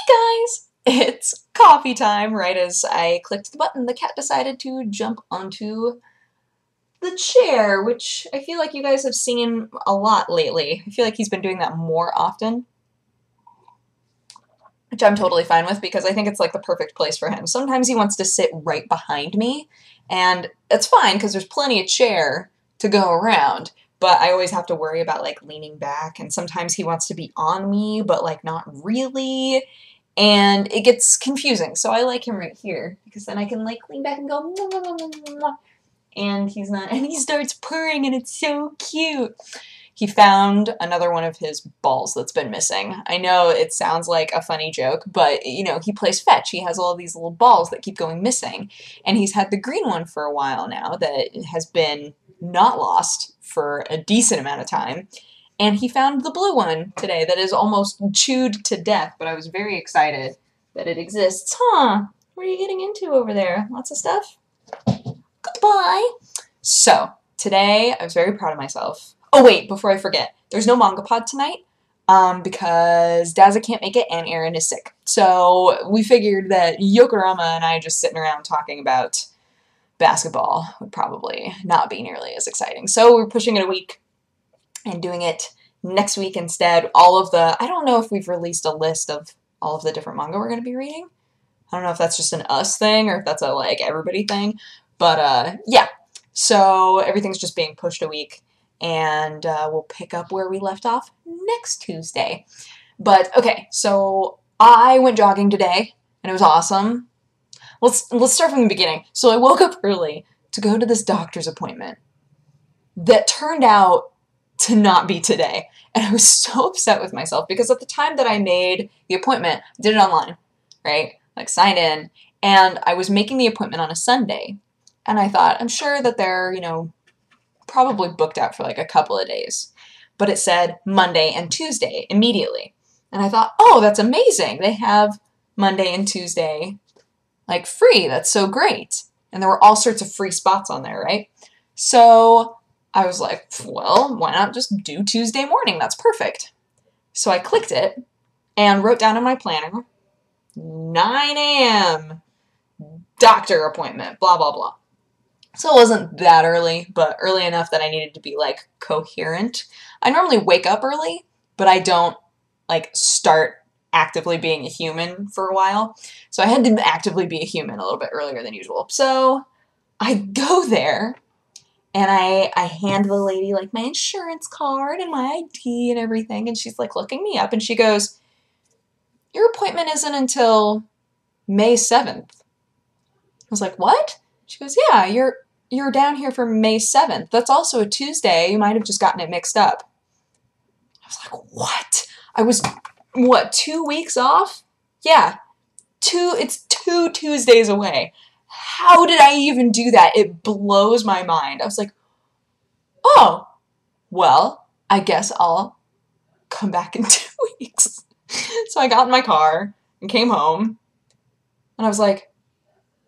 Guys, it's coffee time. Right as I clicked the button, the cat decided to jump onto the chair, which I feel like you guys have seen a lot lately. I feel like he's been doing that more often, which I'm totally fine with because I think it's like the perfect place for him. Sometimes he wants to sit right behind me, and it's fine because there's plenty of chair to go around, but I always have to worry about like leaning back, and sometimes he wants to be on me, but like not really, and it gets confusing. So I like him right here because then I can like lean back and go mwah, mwah, mwah, mwah, mwah. And he's not, and he starts purring, and it's so cute. He found another one of his balls that's been missing. I know it sounds like a funny joke, but, you know, he plays fetch. He has all these little balls that keep going missing. And he's had the green one for a while now that has been not lost for a decent amount of time. And he found the blue one today that is almost chewed to death, but I was very excited that it exists. Huh, what are you getting into over there? Lots of stuff? Goodbye. So, today I was very proud of myself. Oh wait, before I forget, there's no manga pod tonight because Daza can't make it and Aaron is sick. So we figured that Yokorama and I just sitting around talking about basketball would probably not be nearly as exciting. So we're pushing it a week and doing it next week instead. I don't know if we've released a list of all of the different manga we're going to be reading. I don't know if that's just an us thing or if that's a like everybody thing. But yeah, so everything's just being pushed a week. And we'll pick up where we left off next Tuesday. But, okay, so I went jogging today, and it was awesome. Let's start from the beginning. So I woke up early to go to this doctor's appointment that turned out to not be today. And I was so upset with myself because at the time that I made the appointment, I did it online, right? Like, signed in, and I was making the appointment on a Sunday. And I thought, I'm sure that they're, you know, probably booked out for like a couple of days, but it said Monday and Tuesday immediately. And I thought, oh, that's amazing. They have Monday and Tuesday like free. That's so great. And there were all sorts of free spots on there, right? So I was like, well, why not just do Tuesday morning? That's perfect. So I clicked it and wrote down in my planner, 9 a.m. doctor appointment, blah, blah, blah. So it wasn't that early, but early enough that I needed to be, like, coherent. I normally wake up early, but I don't, like, start actively being a human for a while. So I had to actively be a human a little bit earlier than usual. So I go there, and I hand the lady, like, my insurance card and my ID and everything, and she's, like, looking me up, and she goes, your appointment isn't until May 7th. I was like, what? She goes, yeah, you're down here for May 7th. That's also a Tuesday. You might have just gotten it mixed up. I was like, what? I was, what, 2 weeks off? Yeah, it's 2 Tuesdays away. How did I even do that? It blows my mind. I was like, oh, well, I guess I'll come back in 2 weeks. So I got in my car and came home, and I was like,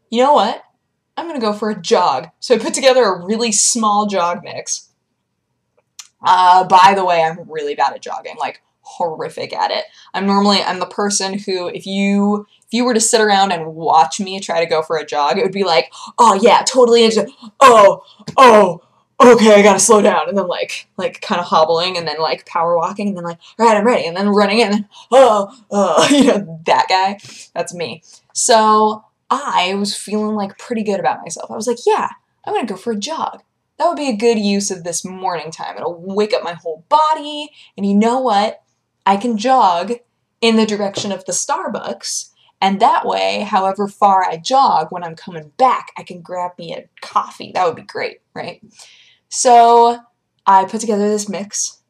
you know what? I'm going to go for a jog. So I put together a really small jog mix. By the way, I'm really bad at jogging, like horrific at it. I'm the person who, if you were to sit around and watch me try to go for a jog, it would be like, oh yeah, totally into, oh, okay, I gotta slow down. And then like kind of hobbling and then like power walking and then like, all right, I'm ready. And then running and then, you know, that guy, that's me. So I was feeling like pretty good about myself. I was like, yeah, I'm going to go for a jog. That would be a good use of this morning time. It'll wake up my whole body. And you know what? I can jog in the direction of the Starbucks. And that way, however far I jog, when I'm coming back, I can grab me a coffee. That would be great, right? So I put together this mix.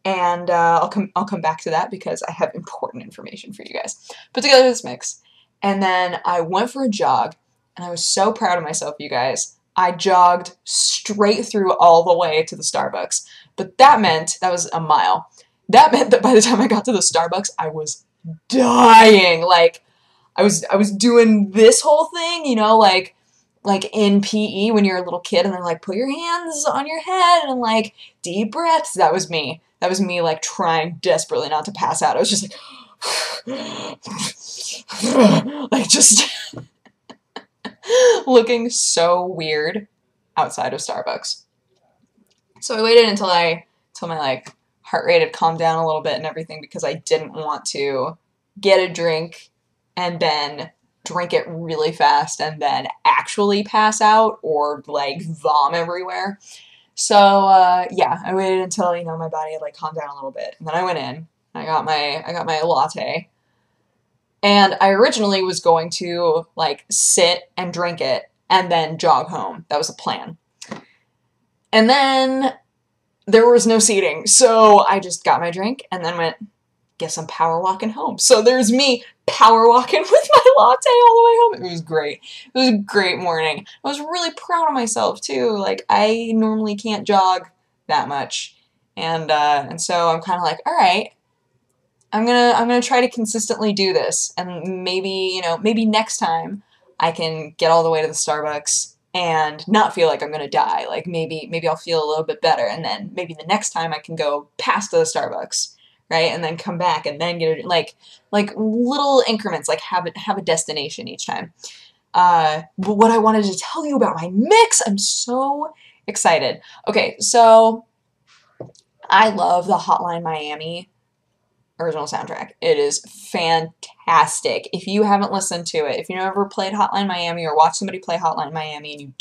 And I'll come back to that because I have important information for you guys. Put together this mix. And then I went for a jog, and I was so proud of myself, you guys. I jogged straight through all the way to the Starbucks. But that was a mile. That meant that by the time I got to the Starbucks, I was dying. Like, I was doing this whole thing, you know, like in PE when you're a little kid, and they're like, put your hands on your head, and like, deep breaths. That was me. That was me, like, trying desperately not to pass out. I was just like, like just looking so weird outside of Starbucks. So I waited until my like heart rate had calmed down a little bit and everything, because I didn't want to get a drink and then drink it really fast and then actually pass out or like vom everywhere. So yeah, I waited until, you know, my body had like calmed down a little bit, and then I went in. I got my latte. And I originally was going to like sit and drink it and then jog home. That was the plan. And then there was no seating, so I just got my drink and then went, guess I'm power walking home. So there's me power walking with my latte all the way home. It was great. It was a great morning. I was really proud of myself too. Like, I normally can't jog that much. And so I'm kind of like, all right, I'm gonna try to consistently do this, and maybe, you know, maybe next time I can get all the way to the Starbucks and not feel like I'm gonna die. Like, maybe I'll feel a little bit better, and then maybe the next time I can go past the Starbucks, right, and then come back and then get it, like little increments, like have a destination each time. But what I wanted to tell you about my mix, I'm so excited. Okay, so I love the Hotline Miami original soundtrack. It is fantastic. If you haven't listened to it, if you've never played Hotline Miami or watched somebody play Hotline Miami and you've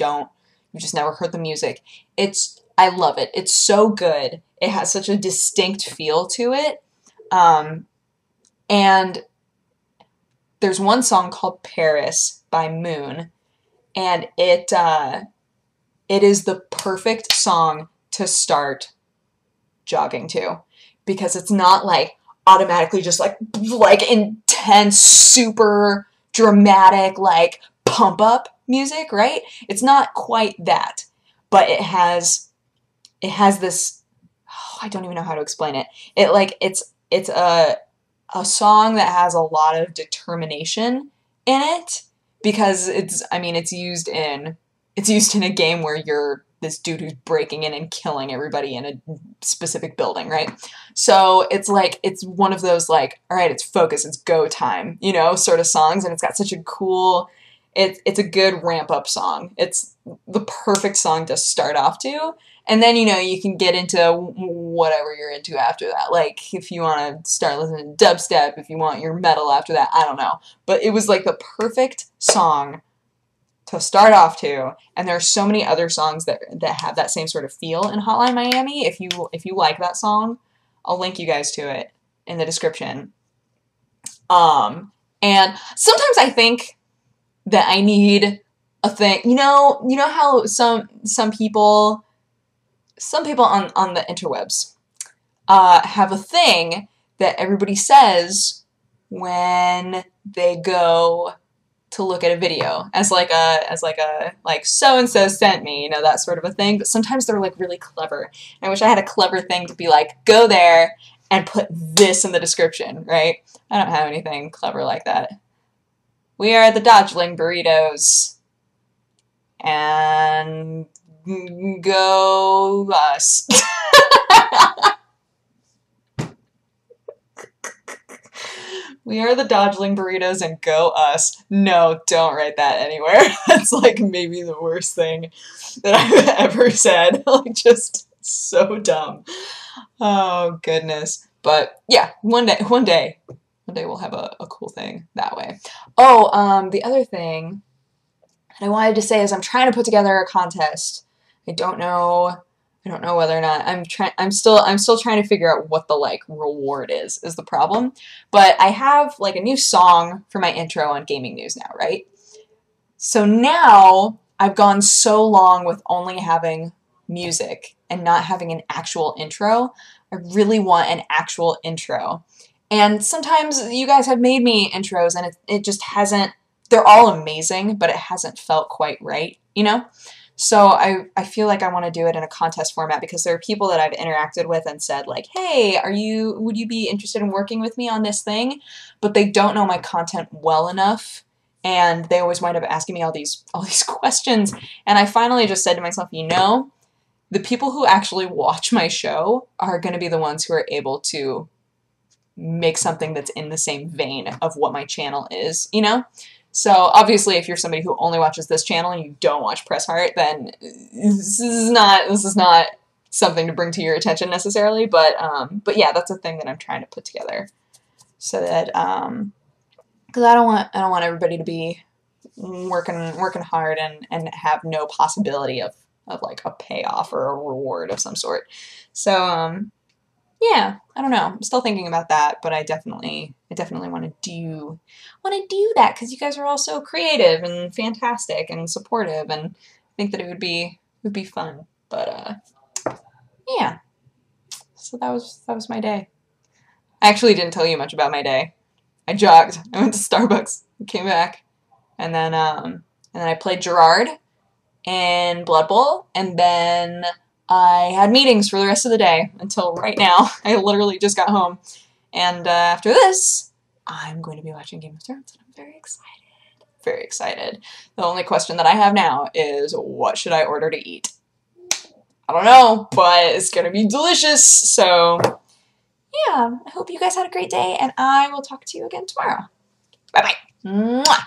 just never heard the music, I love it. It's so good. It has such a distinct feel to it. And there's one song called Paris by Moon, and it is the perfect song to start jogging to, because it's not like automatically just like intense, super dramatic, like pump up music, right? It's not quite that, but it has this, oh, I don't even know how to explain it. It's a song that has a lot of determination in it, because it's used in a game where you're this dude who's breaking in and killing everybody in a specific building, right? So it's one of those like, all right, it's focus, it's go time, you know, sort of songs, and it's got such a cool, it's a good ramp up song. It's the perfect song to start off to, and then, you know, you can get into whatever you're into after that. Like, if you want to start listening to dubstep, if you want your metal after that, I don't know. But it was like the perfect song to start off to, and there are so many other songs that have that same sort of feel in Hotline Miami. If you like that song, I'll link you guys to it in the description. And sometimes I think that I need a thing. You know how some people on the interwebs have a thing that everybody says when they go to look at a video, as like so and so sent me, you know, that sort of a thing. But sometimes they're like really clever. I wish I had a clever thing to be like, go there and put this in the description, right? I don't have anything clever like that. We are the Dodgeling Burritos, and go us. We are the Dodgeling Burritos and go us. No, don't write that anywhere. That's like maybe the worst thing that I've ever said. Like, just so dumb. Oh, goodness. But yeah, one day we'll have a cool thing that way. Oh, the other thing that I wanted to say is I'm trying to put together a contest. I don't know whether or not I'm still trying to figure out what the like reward is the problem. But I have like a new song for my intro on Gaming News now, right? So now I've gone so long with only having music and not having an actual intro. I really want an actual intro. And sometimes you guys have made me intros and it just hasn't, they're all amazing, but it hasn't felt quite right, you know? So I feel like I want to do it in a contest format, because there are people that I've interacted with and said like, hey, would you be interested in working with me on this thing? But they don't know my content well enough, and they always wind up asking me all these questions. And I finally just said to myself, you know, the people who actually watch my show are going to be the ones who are able to make something that's in the same vein of what my channel is, you know? So obviously if you're somebody who only watches this channel and you don't watch Press Heart, then this is not something to bring to your attention necessarily, but yeah, that's a thing that I'm trying to put together so that because I don't want everybody to be working hard and have no possibility of like a payoff or a reward of some sort. So yeah, I don't know. I'm still thinking about that, but I definitely want to do that because you guys are all so creative and fantastic and supportive, and I think that it would be fun. But yeah. So that was my day. I actually didn't tell you much about my day. I jogged. I went to Starbucks, came back, and then I played Gerard in Blood Bowl, and then I had meetings for the rest of the day until right now. I literally just got home. And after this, I'm going to be watching Game of Thrones, and I'm very excited. Very excited. The only question that I have now is, what should I order to eat? I don't know, but it's going to be delicious. So, yeah, I hope you guys had a great day, and I will talk to you again tomorrow. Bye-bye. Mwah!